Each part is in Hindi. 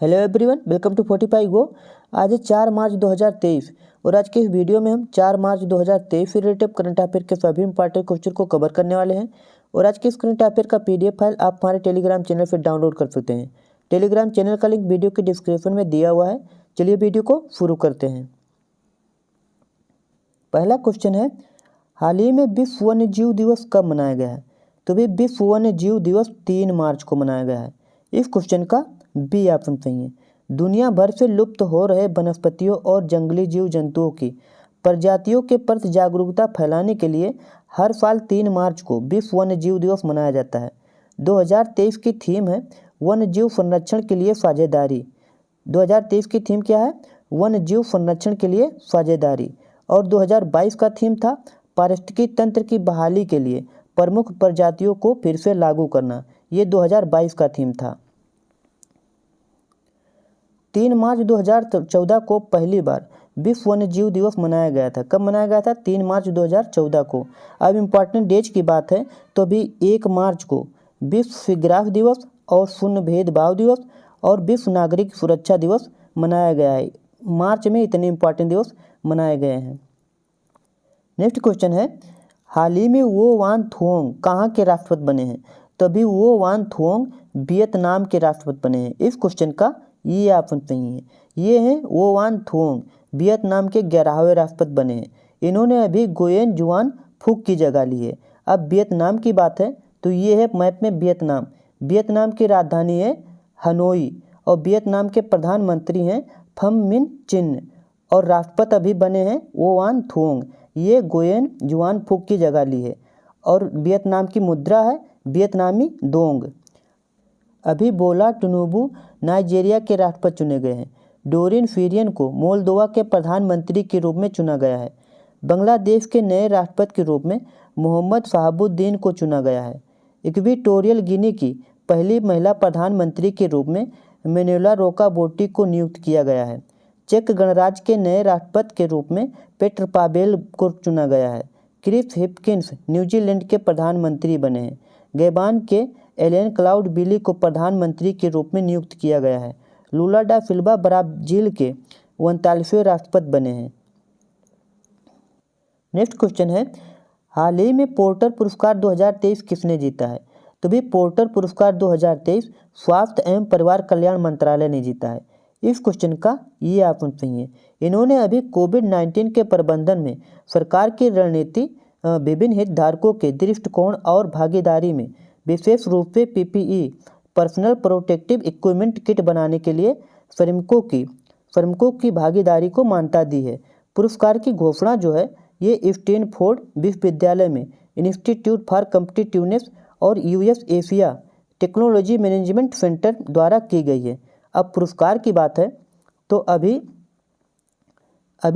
हेलो एवरीवन, वेलकम टू 45 गो। आज है 4 मार्च 2023 और आज के इस वीडियो में हम 4 मार्च 2023 से रिलेटेड करंट अफेयर के सभी इंपॉर्टेंट क्वेश्चन को कवर करने वाले हैं। और आज के इस करंट अफेयर का पीडीएफ फाइल आप हमारे टेलीग्राम चैनल से डाउनलोड कर सकते हैं। टेलीग्राम चैनल का लिंक वीडियो के डिस्क्रिप्शन में दिया हुआ है। चलिए वीडियो को शुरू करते हैं। पहला क्वेश्चन है, हाल ही में विश्व वन्य जीव दिवस कब मनाया गया है? तो भी विश्व वन्य जीव दिवस 3 मार्च को मनाया गया है। इस क्वेश्चन का बी ऑप्शन सही है। दुनिया भर से लुप्त हो रहे वनस्पतियों और जंगली जीव जंतुओं की प्रजातियों के प्रति जागरूकता फैलाने के लिए हर साल 3 मार्च को विश्व वन्य जीव दिवस मनाया जाता है। 2023 की थीम है वन्य जीव संरक्षण के लिए साझेदारी। 2023 की थीम क्या है? वन्य जीव संरक्षण के लिए साझेदारी। और 2022 का थीम था पारिस्थितिकी तंत्र की बहाली के लिए प्रमुख प्रजातियों को फिर से लागू करना। ये 2022 का थीम था। 3 मार्च 2014 को पहली बार विश्व वन्य जीव दिवस मनाया गया था। कब मनाया गया था? 3 मार्च 2014 को। अब इम्पॉर्टेंट डेज की बात है तो अभी 1 मार्च को विश्व सिग्राफ दिवस और शून्य भेदभाव दिवस और विश्व नागरिक सुरक्षा दिवस मनाया गया है। मार्च में इतने इम्पॉर्टेंट दिवस मनाए गए हैं। नेक्स्ट क्वेश्चन है, हाल ही में वो वान थोंग कहाँ के राष्ट्रपति बने हैं? तो अभी वो वान थोंग वियतनाम के राष्ट्रपति बने हैं। इस क्वेश्चन का ये ऑप्शन सही है। ये हैं वो वान थोंग, वियतनाम के 11वें राष्ट्रपति बने हैं। इन्होंने अभी गुयेन जुआन फुक की जगह ली है। अब वियतनाम की बात है तो ये है मैप में वियतनाम। वियतनाम की राजधानी है हनोई और वियतनाम के प्रधानमंत्री हैं फम मिन चिन और राष्ट्रपति अभी बने हैं वो वान थोंग। ये गुयेन जुआन फुक की जगह ली है और वियतनाम की मुद्रा है वियतनामी दोंग। अभी बोला टिनुबू नाइजीरिया के राष्ट्रपति चुने गए हैं। डोरिन फेरियन को मोल्दोवा के प्रधानमंत्री के रूप में चुना गया है। बांग्लादेश के नए राष्ट्रपति के रूप में मोहम्मद शहाबुद्दीन को चुना गया है। इक्वेटोरियल गिनी की पहली महिला प्रधानमंत्री के रूप में मैनुएला रोकाबोटी को नियुक्त किया गया है। चेक गणराज्य के नए राष्ट्रपति के रूप में पेट्र पावेल को चुना गया है। क्रिस हिपकिंस न्यूजीलैंड के प्रधानमंत्री बने हैं। गैबान के एलेन क्लाउड बिली को प्रधानमंत्री के रूप में नियुक्त किया गया है। लूला डा सिल्वा ब्राजील के 39वें राष्ट्रपति बने हैं। नेक्स्ट क्वेश्चन है, हाल ही में पोर्टर पुरस्कार 2023 किसने जीता है? तो भी पोर्टर पुरस्कार 2023 स्वास्थ्य एवं परिवार कल्याण मंत्रालय ने जीता है। इस क्वेश्चन का ये ऑप्शन सही है। इन्होंने अभी कोविड-19 के प्रबंधन में सरकार की रणनीति, विभिन्न हितधारकों के दृष्टिकोण और भागीदारी में विशेष रूप से PPE personal protective equipment kit बनाने के लिए श्रमिकों की भागीदारी को मान्यता दी है। पुरस्कार की घोषणा जो है ये स्टैनफोर्ड विश्वविद्यालय में इंस्टीट्यूट फॉर कॉम्पिटिटिवनेस और US Asia technology management centre द्वारा की गई है। अब पुरस्कार की बात है तो अभी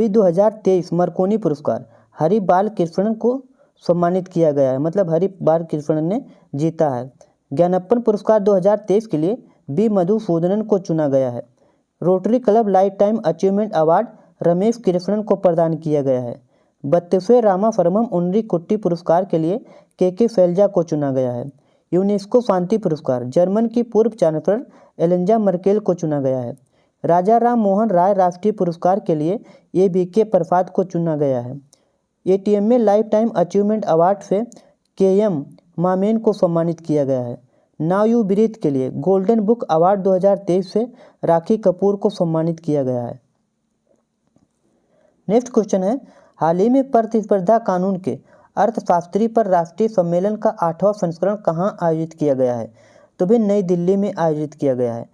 2023 मरकोनी पुरस्कार हरि बालकृष्णन को सम्मानित किया गया है। मतलब हरि बालकृष्णन ने जीता है। ज्ञानप्पन पुरस्कार 2023 के लिए बी मधुसूदनन को चुना गया है। Rotary club life time achievement award Ramesh Krishnan को प्रदान किया गया है। 32वें रामाफरमम उन्नरी कुट्टी पुरस्कार के लिए के शैलजा को चुना गया है। यूनेस्को शांति पुरस्कार जर्मन की पूर्व चांसलर एलेंजा मर्केल को चुना गया है। राजा राम मोहन राय राष्ट्रीय पुरस्कार के लिए ए.बी.के प्रसाद को चुना गया है। एटीएम में लाइफ टाइम अचीवमेंट अवार्ड से के.एम. मामेन को सम्मानित किया गया है। नाउ यू ब्रीथ के लिए गोल्डन बुक अवार्ड 2023 से राखी कपूर को सम्मानित किया गया है। नेक्स्ट क्वेश्चन है, हाल ही में प्रतिस्पर्धा कानून के अर्थशास्त्री पर राष्ट्रीय सम्मेलन का 8वां संस्करण कहाँ आयोजित किया गया है? तो भी नई दिल्ली में आयोजित किया गया है।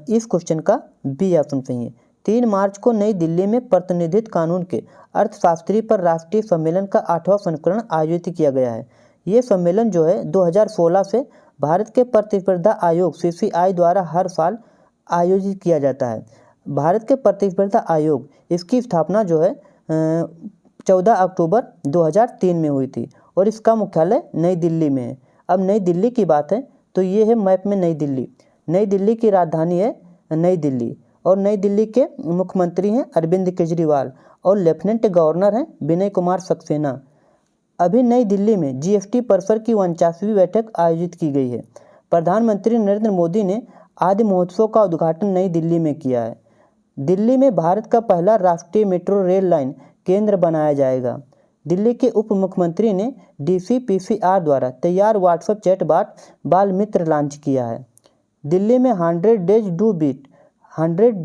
इस क्वेश्चन का बी ऑप्शन सही है। 3 मार्च को नई दिल्ली में प्रतिनिधित्व कानून के अर्थशास्त्री पर राष्ट्रीय सम्मेलन का 8वां संस्करण आयोजित किया गया है। ये सम्मेलन जो है 2016 से भारत के प्रतिस्पर्धा आयोग CCI द्वारा हर साल आयोजित किया जाता है। भारत के प्रतिस्पर्धा आयोग इसकी स्थापना जो है 14 अक्टूबर 2003 में हुई थी और इसका मुख्यालय नई दिल्ली में है। अब नई दिल्ली की बात है तो ये है मैप में नई दिल्ली। नई दिल्ली की राजधानी है नई दिल्ली और नई दिल्ली के मुख्यमंत्री हैं अरविंद केजरीवाल और लेफ्टिनेंट गवर्नर हैं विनय कुमार सक्सेना। अभी नई दिल्ली में जीएसटी परिषद की 49वीं बैठक आयोजित की गई है। प्रधानमंत्री नरेंद्र मोदी ने आदि महोत्सव का उद्घाटन नई दिल्ली में किया है। दिल्ली में भारत का पहला राष्ट्रीय मेट्रो रेल लाइन केंद्र बनाया जाएगा। दिल्ली के उप मुख्यमंत्री ने DCPCR द्वारा तैयार व्हाट्सएप चैटबॉट बाल मित्र लॉन्च किया है। दिल्ली में 100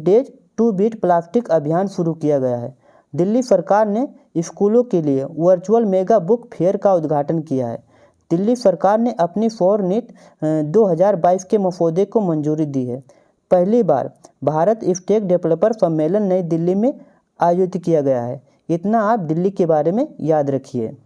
डेज टू बीट प्लास्टिक अभियान शुरू किया गया है। दिल्ली सरकार ने स्कूलों के लिए वर्चुअल मेगा बुक फेयर का उद्घाटन किया है। दिल्ली सरकार ने अपनी सौर नीति 2022 के मसौदे को मंजूरी दी है। पहली बार भारत स्टेक डेवलपर सम्मेलन नई दिल्ली में आयोजित किया गया है। इतना आप दिल्ली के बारे में याद रखिए।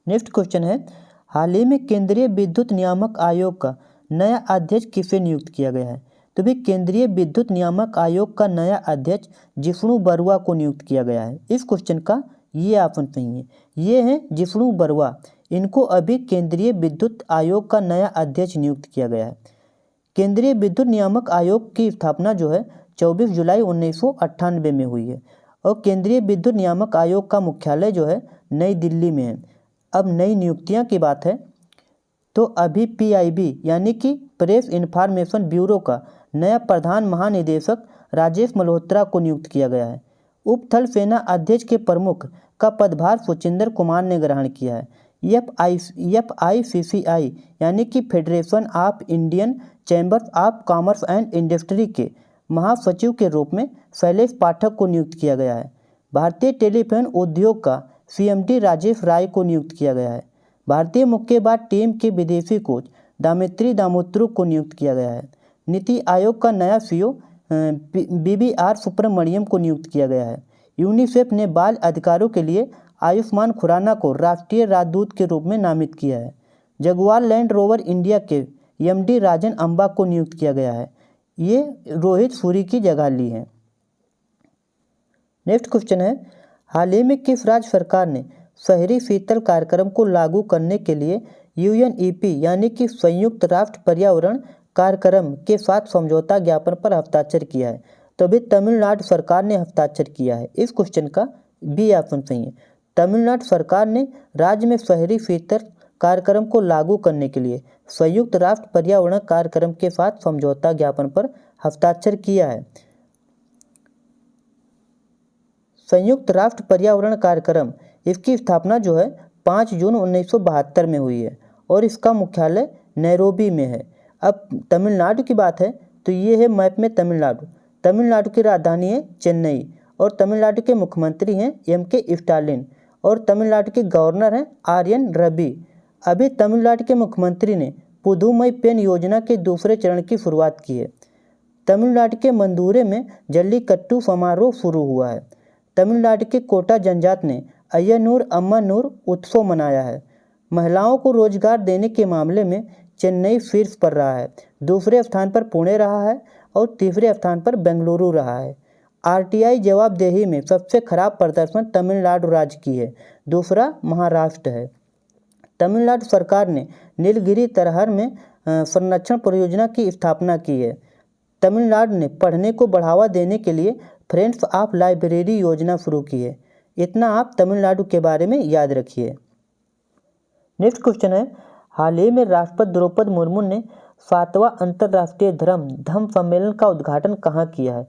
नेक्स्ट क्वेश्चन है, हाल ही में केंद्रीय विद्युत नियामक आयोग का नया अध्यक्ष किसे नियुक्त किया गया है? तो भी केंद्रीय विद्युत नियामक आयोग का नया अध्यक्ष जिष्णु बरुआ को नियुक्त किया गया है। इस क्वेश्चन का ये ऑप्शन सही है, ये है जिष्णु बरुआ। इनको अभी केंद्रीय विद्युत आयोग का नया अध्यक्ष नियुक्त किया गया है। केंद्रीय विद्युत नियामक आयोग की स्थापना जो है 24 जुलाई 1998 में हुई है और केंद्रीय विद्युत नियामक आयोग का मुख्यालय जो है नई दिल्ली में है। अब नई नियुक्तियां की बात है तो अभी PIB यानी कि प्रेस इन्फॉर्मेशन ब्यूरो का नया प्रधान महानिदेशक राजेश मल्होत्रा को नियुक्त किया गया है। उप थल सेना अध्यक्ष के प्रमुख का पदभार सुचिंदर कुमार ने ग्रहण किया है। FICCI यानी कि federation of Indian chambers of commerce and industry के महासचिव के रूप में शैलेश पाठक को नियुक्त किया गया है। भारतीय टेलीफोन उद्योग का CMD राजेश राय को नियुक्त किया गया है। भारतीय मुक्केबाज टीम के विदेशी कोच दामित्री दामोत्रू को नियुक्त किया गया है। नीति आयोग का नया CEO BBR सुब्रमण्यम को नियुक्त किया गया है। यूनिसेफ ने बाल अधिकारों के लिए आयुष्मान खुराना को राष्ट्रीय राजदूत के रूप में नामित किया है। जगुआर लैंड रोवर इंडिया के MD राजन अंबा को नियुक्त किया गया है। ये रोहित सूरी की जगह ली है। नेक्स्ट क्वेश्चन है, हाल ही में किस राज्य सरकार ने शहरी शीतल कार्यक्रम को लागू करने के लिए UNEP यानी कि संयुक्त राष्ट्र पर्यावरण कार्यक्रम के साथ समझौता ज्ञापन पर हस्ताक्षर किया है? तो अभी तमिलनाडु सरकार ने हस्ताक्षर किया है। इस क्वेश्चन का B ऑप्शन सही है। तमिलनाडु सरकार ने राज्य में शहरी शीतल कार्यक्रम को लागू करने के लिए संयुक्त राष्ट्र पर्यावरण कार्यक्रम के साथ समझौता ज्ञापन पर हस्ताक्षर किया है। संयुक्त राष्ट्र पर्यावरण कार्यक्रम, इसकी स्थापना जो है 5 जून 1972 में हुई है और इसका मुख्यालय नैरोबी में है। अब तमिलनाडु की बात है तो ये है मैप में तमिलनाडु। तमिलनाडु की राजधानी है चेन्नई और तमिलनाडु के मुख्यमंत्री हैं MK स्टालिन और तमिलनाडु के गवर्नर हैं RN रवि। अभी तमिलनाडु के मुख्यमंत्री ने पुदुमई पेन योजना के दूसरे चरण की शुरुआत की है। तमिलनाडु के मंदुरे में जल्लीकट्टू समारोह शुरू हुआ है। तमिलनाडु के कोटा जनजाति ने अय्यनूर अम्मानूर उत्सव मनाया है। महिलाओं को रोजगार देने के मामले में चेन्नई शीर्ष पर रहा है। दूसरे स्थान पर पुणे रहा है और तीसरे स्थान पर बेंगलुरु रहा है। RTI जवाबदेही में सबसे खराब प्रदर्शन तमिलनाडु राज्य की है, दूसरा महाराष्ट्र है। तमिलनाडु सरकार ने नीलगिरी तरहर में संरक्षण परियोजना की स्थापना की है। तमिलनाडु ने पढ़ने को बढ़ावा देने के लिए फ्रेंड्स ऑफ लाइब्रेरी योजना शुरू की है। इतना आप तमिलनाडु के बारे में याद रखिए। नेक्स्ट क्वेश्चन है, हाल ही में राष्ट्रपति द्रौपदी मुर्मू ने 7वां अंतर्राष्ट्रीय धम्म सम्मेलन का उद्घाटन कहाँ किया है?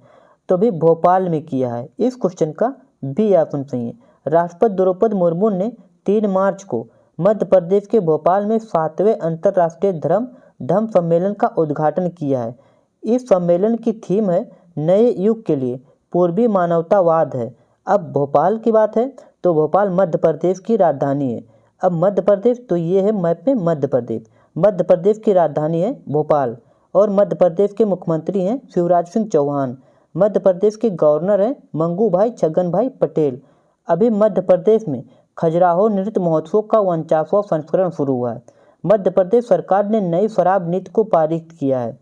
तो भी भोपाल में किया है। इस क्वेश्चन का B ऑप्शन सही है। राष्ट्रपति द्रौपदी मुर्मू ने 3 मार्च को मध्य प्रदेश के भोपाल में 7वें अंतर्राष्ट्रीय धम्म सम्मेलन का उद्घाटन किया है। इस सम्मेलन की थीम है नए युग के लिए पूर्वी मानवतावाद है। अब भोपाल की बात है तो भोपाल मध्य प्रदेश की राजधानी है। अब मध्य प्रदेश तो ये है मैप में मध्य प्रदेश। मध्य प्रदेश की राजधानी है भोपाल और मध्य प्रदेश के मुख्यमंत्री हैं शिवराज सिंह चौहान। मध्य प्रदेश के गवर्नर हैं मंगू भाई छगन भाई पटेल। अभी मध्य प्रदेश में खजुराहो नृत्य महोत्सव का 49वां संस्करण शुरू हुआ है। मध्य प्रदेश सरकार ने नई शराब नीति को पारित किया है।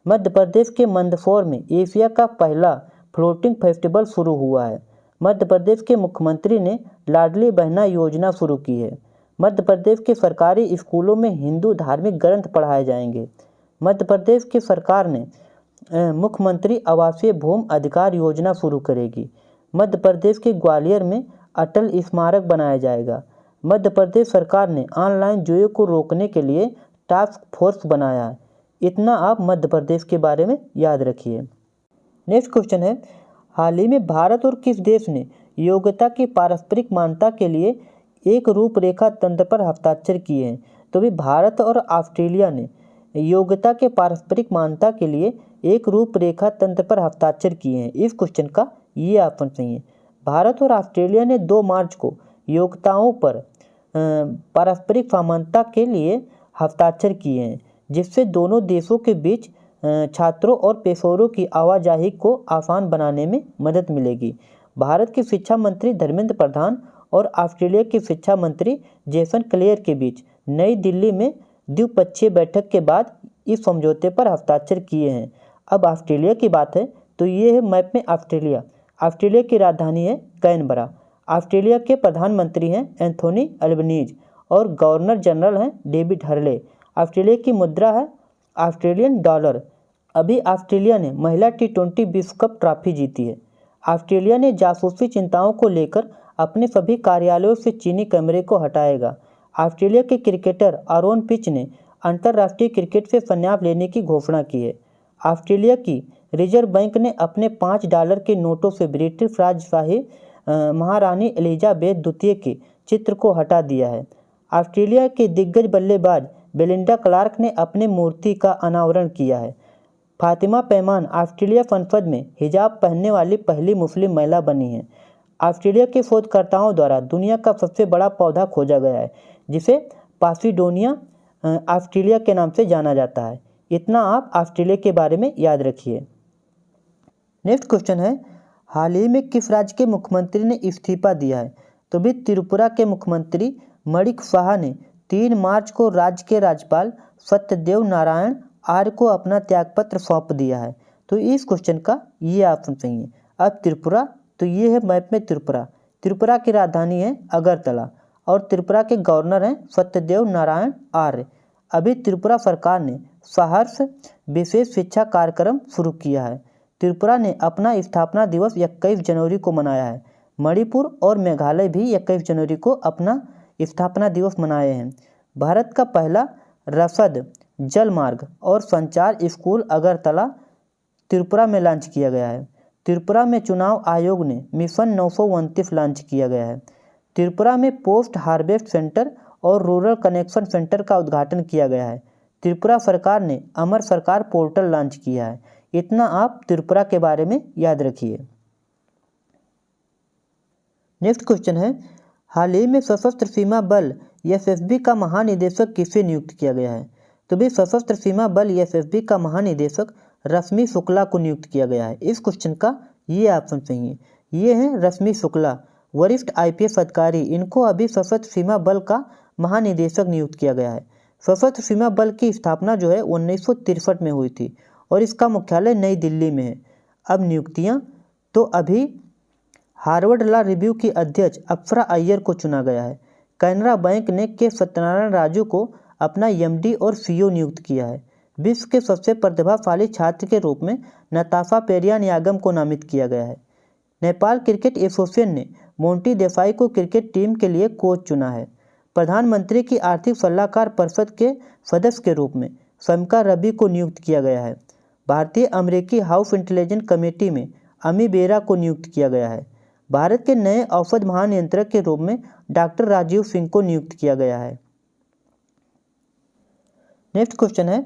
मध्य प्रदेश के मंदसौर में एशिया का पहला फ्लोटिंग फेस्टिवल शुरू हुआ है। मध्य प्रदेश के मुख्यमंत्री ने लाडली बहना योजना शुरू की है। मध्य प्रदेश के सरकारी स्कूलों में हिंदू धार्मिक ग्रंथ पढ़ाए जाएंगे। मध्य प्रदेश की सरकार ने मुख्यमंत्री आवासीय भूमि अधिकार योजना शुरू करेगी। मध्य प्रदेश के ग्वालियर में अटल स्मारक बनाया जाएगा। मध्य प्रदेश सरकार ने ऑनलाइन जुए को रोकने के लिए टास्क फोर्स बनाया है। इतना आप मध्य प्रदेश के बारे में याद रखिए। नेक्स्ट क्वेश्चन है, हाल ही में भारत और किस देश ने योग्यता की पारस्परिक मान्यता के लिए एक रूपरेखा तंत्र पर हस्ताक्षर किए हैं? तो भी भारत और ऑस्ट्रेलिया ने योग्यता के पारस्परिक मान्यता के लिए एक रूपरेखा तंत्र पर हस्ताक्षर किए हैं। इस क्वेश्चन का ये ऑप्शन सही है। भारत और ऑस्ट्रेलिया ने 2 मार्च को योग्यताओं पर पारस्परिक समानता के लिए हस्ताक्षर किए हैं, जिससे दोनों देशों के बीच छात्रों और पेशेवरों की आवाजाही को आसान बनाने में मदद मिलेगी। भारत के शिक्षा मंत्री धर्मेंद्र प्रधान और ऑस्ट्रेलिया के शिक्षा मंत्री जेसन क्लेयर के बीच नई दिल्ली में द्विपक्षीय बैठक के बाद इस समझौते पर हस्ताक्षर किए हैं। अब ऑस्ट्रेलिया की बात है तो ये है मैप में ऑस्ट्रेलिया। ऑस्ट्रेलिया की राजधानी है कैनबरा। ऑस्ट्रेलिया के प्रधानमंत्री हैं एंथोनी अल्बनीज और गवर्नर जनरल हैं डेविड हर्ले। ऑस्ट्रेलिया की मुद्रा है ऑस्ट्रेलियन डॉलर। अभी ऑस्ट्रेलिया ने महिला T20 विश्व कप ट्रॉफी जीती है। ऑस्ट्रेलिया ने जासूसी चिंताओं को लेकर अपने सभी कार्यालयों से चीनी कैमरे को हटाएगा। ऑस्ट्रेलिया के क्रिकेटर आरोन फिंच ने अंतर्राष्ट्रीय क्रिकेट से संन्यास लेने की घोषणा की है। ऑस्ट्रेलिया की रिजर्व बैंक ने अपने $5 के नोटों से ब्रिटिश राजशाही महारानी एलिजाबेथ द्वितीय के चित्र को हटा दिया है। ऑस्ट्रेलिया के दिग्गज बल्लेबाज बेलिंडा क्लार्क ने अपने मूर्ति का अनावरण किया है। फातिमा पैमान ऑस्ट्रेलिया संसद में हिजाब पहनने वाली पहली मुस्लिम महिला बनी है। ऑस्ट्रेलिया के शोधकर्ताओं द्वारा दुनिया का सबसे बड़ा पौधा खोजा गया है, जिसे पासिडोनिया ऑस्ट्रेलिया के नाम से जाना जाता है। इतना आप ऑस्ट्रेलिया के बारे में याद रखिए। नेक्स्ट क्वेश्चन है, हाल ही में किस राज्य के मुख्यमंत्री ने इस्तीफा दिया है? तो भी त्रिपुरा के मुख्यमंत्री मणिक साहा ने 3 मार्च को राज्य के राज्यपाल सत्यदेव नारायण आर्य को अपना त्यागपत्र सौंप दिया है। तो इस क्वेश्चन का ये ऑप्शन सही है। अब त्रिपुरा, तो ये है मैप में त्रिपुरा। त्रिपुरा की राजधानी है अगरतला और त्रिपुरा के गवर्नर हैं सत्यदेव नारायण आर्य। अभी त्रिपुरा सरकार ने सहर्ष विशेष शिक्षा कार्यक्रम शुरू किया है। त्रिपुरा ने अपना स्थापना दिवस 21 जनवरी को मनाया है। मणिपुर और मेघालय भी 21 जनवरी को अपना स्थापना दिवस मनाए हैं। भारत का पहला रसद जल मार्ग और संचार स्कूल अगरतला त्रिपुरा में लॉन्च किया गया है। त्रिपुरा में चुनाव आयोग ने मिशन 929 लॉन्च किया गया है। त्रिपुरा में पोस्ट हार्वेस्ट सेंटर और रूरल कनेक्शन सेंटर का उद्घाटन किया गया है। त्रिपुरा सरकार ने अमर सरकार पोर्टल लॉन्च किया है। इतना आप त्रिपुरा के बारे में याद रखिए। नेक्स्ट क्वेश्चन है, हाल ही में सशस्त्र सीमा बल SSB का महानिदेशक किसे नियुक्त किया गया है? तो भी सशस्त्र सीमा बल SSB का महानिदेशक रश्मि शुक्ला को नियुक्त किया गया है। इस क्वेश्चन का ये ऑप्शन सही है। ये हैं रश्मि शुक्ला, वरिष्ठ IPS अधिकारी। इनको अभी सशस्त्र सीमा बल का महानिदेशक नियुक्त किया गया है। सशस्त्र सीमा बल की स्थापना जो है 1963 में हुई थी और इसका मुख्यालय नई दिल्ली में है। अब नियुक्तियाँ, तो अभी हार्वर्ड लॉ रिव्यू की अध्यक्ष अप्सरा अय्यर को चुना गया है। कैनरा बैंक ने के सत्यनारायण राजू को अपना MD और CEO नियुक्त किया है। विश्व के सबसे प्रतिभाशाली छात्र के रूप में नताशा पेरियानियागम को नामित किया गया है। नेपाल क्रिकेट एसोसिएशन ने मोंटी देसाई को क्रिकेट टीम के लिए कोच चुना है। प्रधानमंत्री की आर्थिक सलाहकार परिषद के सदस्य के रूप में शमिका रवि को नियुक्त किया गया है। भारतीय अमेरिकी हाउस इंटेलिजेंस कमेटी में अमी बेरा को नियुक्त किया गया है। भारत के नए औषध महानियंत्रक के रूप में डॉक्टर राजीव सिंह को नियुक्त किया गया है। नेक्स्ट क्वेश्चन है,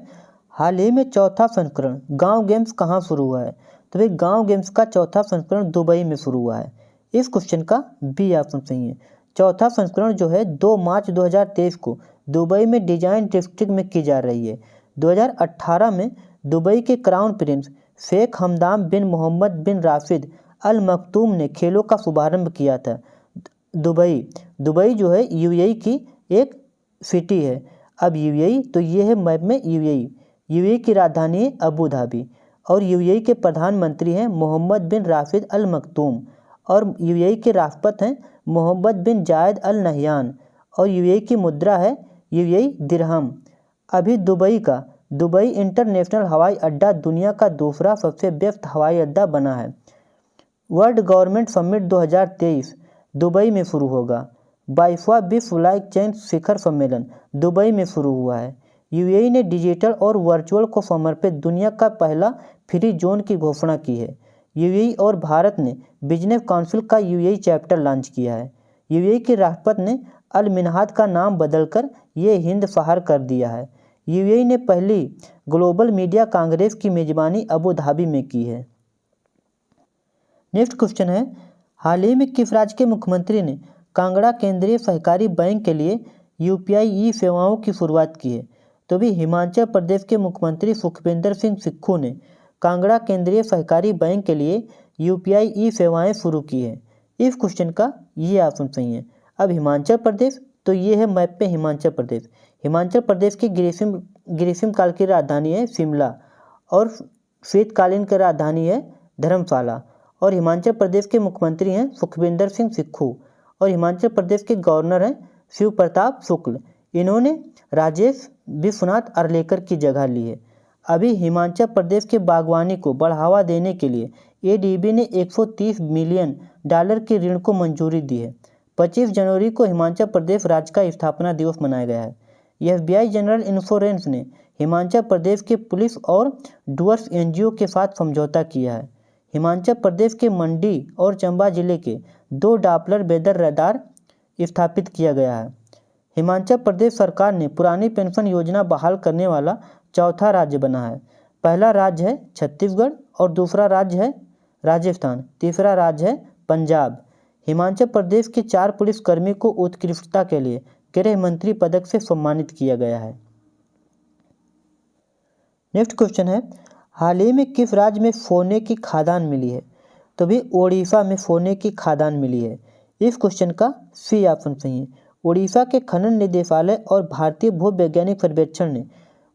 हाल ही में चौथा संस्करण गांव गेम्स कहाँ शुरू हुआ है? तो भाई गांव गेम्स का चौथा संस्करण दुबई में शुरू हुआ है। इस क्वेश्चन का बी ऑप्शन सही है। चौथा संस्करण जो है 2 मार्च 2023 को दुबई में डिजाइन डिस्ट्रिक्ट में की जा रही है। 2018 में दुबई के क्राउन प्रिंस शेख हमदान बिन मोहम्मद बिन राशिद अल मखतूम ने खेलों का शुभारंभ किया था। दुबई जो है UAE की एक सिटी है। अब UAE, तो ये है मैप में UAE की राजधानी है अबू धाबी और UAE के प्रधानमंत्री हैं मोहम्मद बिन राशिद अल मखतूम और UAE के राष्ट्रपति हैं मोहम्मद बिन जायद अल नहयान और UAE की मुद्रा है UAE दिरहम। अभी दुबई इंटरनेशनल हवाई अड्डा दुनिया का दूसरा सबसे व्यस्त हवाई अड्डा बना है। वर्ल्ड गवर्नमेंट समिट 2023 दुबई में शुरू होगा। 22वां विश्व सप्लाई चेन शिखर सम्मेलन दुबई में शुरू हुआ है। यूएई ने डिजिटल और वर्चुअल को समर्पित दुनिया का पहला फ्री जोन की घोषणा की है। यूएई और भारत ने बिजनेस काउंसिल का यूएई चैप्टर लॉन्च किया है। यूएई के राष्ट्रपति ने अल मिनहाद का नाम बदलकर ये हिंद फहार कर दिया है। यूएई ने पहली ग्लोबल मीडिया कांग्रेस की मेजबानी अबू धाबी में की है। नेक्स्ट क्वेश्चन है, हाल ही में किस राज्य के मुख्यमंत्री ने कांगड़ा केंद्रीय सहकारी बैंक के लिए यूपीआई ई सेवाओं की शुरुआत की है? तो भी हिमाचल प्रदेश के मुख्यमंत्री सुखविंदर सिंह सुक्खू ने कांगड़ा केंद्रीय सहकारी बैंक के लिए यूपीआई ई सेवाएं शुरू की है। इस क्वेश्चन का ये ऑप्शन सही है। अब हिमाचल प्रदेश, तो ये है मैप पे हिमाचल प्रदेश। हिमाचल प्रदेश की ग्रीष्मकाल की राजधानी है शिमला और शीतकालीन की राजधानी है धर्मशाला। और हिमाचल प्रदेश के मुख्यमंत्री हैं सुखविंदर सिंह सुक्खू और हिमाचल प्रदेश के गवर्नर हैं शिव प्रताप शुक्ल। इन्होंने राजेश विश्वनाथ अर्लेकर की जगह ली है। अभी हिमाचल प्रदेश के बागवानी को बढ़ावा देने के लिए एडीबी ने $130 मिलियन के ऋण को मंजूरी दी है। 25 जनवरी को हिमाचल प्रदेश राज्य का स्थापना दिवस मनाया गया है। एसबीआई जनरल इंश्योरेंस ने हिमाचल प्रदेश के पुलिस और डूअर्स एनजीओ के साथ समझौता किया है। हिमाचल प्रदेश के मंडी और चंबा जिले के 2 डॉपलर वेदर रडार स्थापित किया गया है। हिमाचल प्रदेश सरकार ने पुरानी पेंशन योजना बहाल करने वाला चौथा राज्य बना है। पहला राज्य है छत्तीसगढ़ और दूसरा राज्य है राजस्थान, तीसरा राज्य है पंजाब। हिमाचल प्रदेश के 4 पुलिसकर्मी को उत्कृष्टता के लिए गृह मंत्री पदक से सम्मानित किया गया है। नेक्स्ट क्वेश्चन है, हाल ही में किस राज्य में सोने की खादान मिली है? तो भी ओडिशा में सोने की खादान मिली है। इस क्वेश्चन का सी ऑप्शन सही है। ओडिशा के खनन निदेशालय और भारतीय भूवैज्ञानिक सर्वेक्षण ने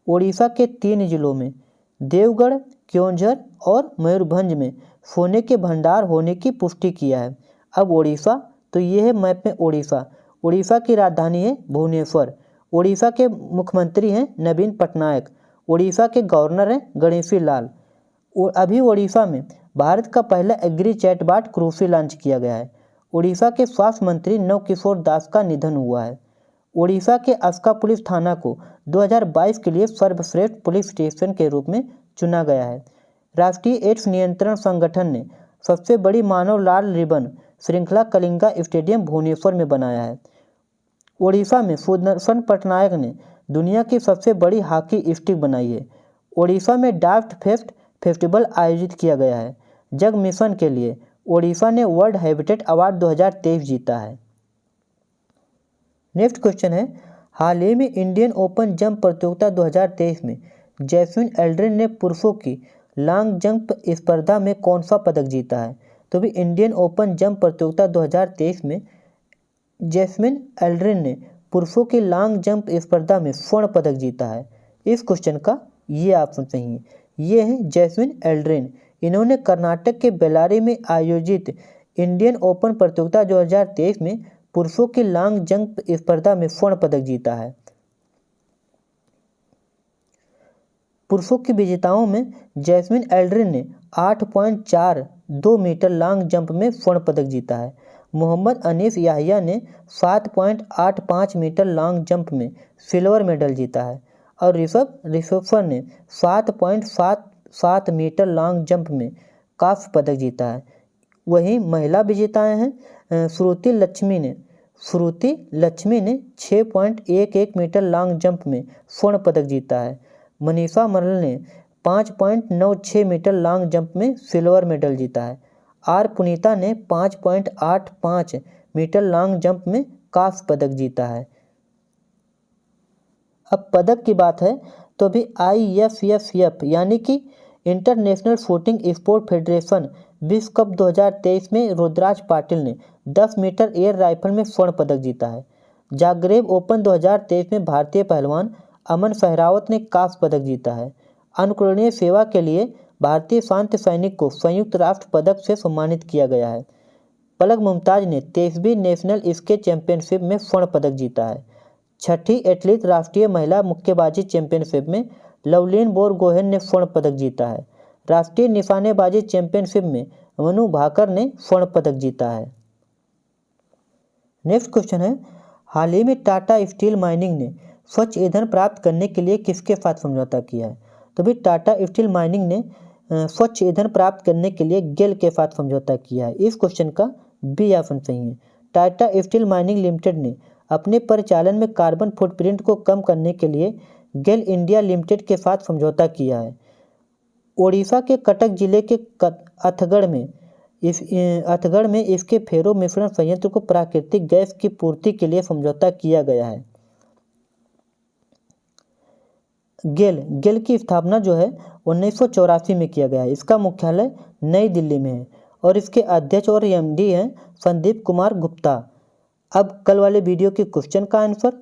ओडिशा के 3 जिलों में देवगढ़, क्योंझर और मयूरभंज में सोने के भंडार होने की पुष्टि किया है। अब ओडिशा, तो ये है मैप में ओडिशा। ओडिशा की राजधानी है भुवनेश्वर। ओडिशा के मुख्यमंत्री हैं नवीन पटनायक। ओडिशा के गवर्नर हैं गणेशी लाल। अभी ओडिशा में भारत का पहला एग्री चैटबॉट क्रूसी लॉन्च किया गया है। ओडिशा के स्वास्थ्य मंत्री नवकिशोर दास का निधन हुआ है। ओडिशा के अस्का पुलिस थाना को 2022 के लिए सर्वश्रेष्ठ पुलिस स्टेशन के रूप में चुना गया है। राष्ट्रीय एड्स नियंत्रण संगठन ने सबसे बड़ी मानव लाल रिबन श्रृंखला कलिंगा स्टेडियम भुवनेश्वर में बनाया है। ओडिशा में सुदर्शन पटनायक ने दुनिया की सबसे बड़ी हॉकी स्टिक बनाई है। ओडिशा में ड्राफ्ट फेस्ट फेस्टिवल आयोजित किया गया है। जग मिशन के लिए ओडिशा ने वर्ल्ड हैबिटेट अवार्ड 2023 जीता है। नेक्स्ट क्वेश्चन है, हाल ही में इंडियन ओपन जंप प्रतियोगिता 2023 में जैस्मिन एल्ड्रिन ने पुरुषों की लॉन्ग जंप स्पर्धा में कौन सा पदक जीता है? तो भी इंडियन ओपन जंप प्रतियोगिता 2023 में जैस्मिन एल्ड्रिन ने पुरुषों की लॉन्ग जंप स्पर्धा में स्वर्ण पदक जीता है। इस क्वेश्चन का ये ऑप्शन सही है। ये है जैस्मिन एल्ड्रिन। इन्होंने कर्नाटक के बेल्लारी में आयोजित इंडियन ओपन प्रतियोगिता 2023 में पुरुषों की लॉन्ग जंप स्पर्धा में स्वर्ण पदक जीता है। पुरुषों की विजेताओं में जैस्मिन एल्ड्रिन ने 8.42 मीटर लॉन्ग जंप में स्वर्ण पदक जीता है। मोहम्मद अनीस याहिया ने 7.85 मीटर लॉन्ग जंप में सिल्वर मेडल जीता है और ऋषभ ने 7.77 मीटर लॉन्ग जंप में कांस्य पदक जीता है। वहीं महिला विजेताएं हैं श्रुति लक्ष्मी ने 6.11 मीटर लॉन्ग जंप में स्वर्ण पदक जीता है। मनीषा मरल ने 5.96 मीटर लॉन्ग जंप में सिल्वर मेडल जीता है। आर पुनीता ने 5.85 मीटर लॉन्ग जंप में कांस्य पदक जीता है। अब पदक की बात है तो भी IFFF यानी कि इंटरनेशनल शूटिंग स्पोर्ट फेडरेशन विश्व कप 2023 में रुद्राज पाटिल ने 10 मीटर एयर राइफल में स्वर्ण पदक जीता है। जागरेब ओपन 2023 में भारतीय पहलवान अमन सहरावत ने कांस्य पदक जीता है। अनुकरणीय सेवा के लिए भारतीय शांति सैनिक को संयुक्त राष्ट्र पदक से सम्मानित किया गया है। पलक मुमताज ने 23वीं नेशनल स्केच चैंपियनशिप में स्वर्ण पदक जीता है। छठी एथलीट राष्ट्रीय महिला मुक्केबाजी चैंपियनशिप में लवलीन बोरगोहेन ने स्वर्ण पदक जीता है। राष्ट्रीय निशानेबाजी चैंपियनशिप में मनु भाकर ने स्वर्ण पदक जीता है। नेक्स्ट क्वेश्चन है, हाल ही में टाटा स्टील माइनिंग ने स्वच्छ ईंधन प्राप्त करने के लिए किसके साथ समझौता किया है? तो भी टाटा स्टील माइनिंग ने स्वच्छ ईंधन प्राप्त करने के लिए गेल के साथ समझौता किया है। इस क्वेश्चन का बी ऑप्शन सही है। टाटा स्टील माइनिंग लिमिटेड ने अपने परिचालन में कार्बन फुटप्रिंट को कम करने के लिए गेल इंडिया लिमिटेड के साथ समझौता किया है। ओडिशा के कटक जिले के अथगढ़ में इसके फेरो मिश्रण संयंत्र को प्राकृतिक गैस की पूर्ति के लिए समझौता किया गया है। गेल की स्थापना जो है 1984 में किया गया है। इसका मुख्यालय नई दिल्ली में है और इसके अध्यक्ष और एमडी हैं संदीप कुमार गुप्ता। अब कल वाले वीडियो के क्वेश्चन का आंसर,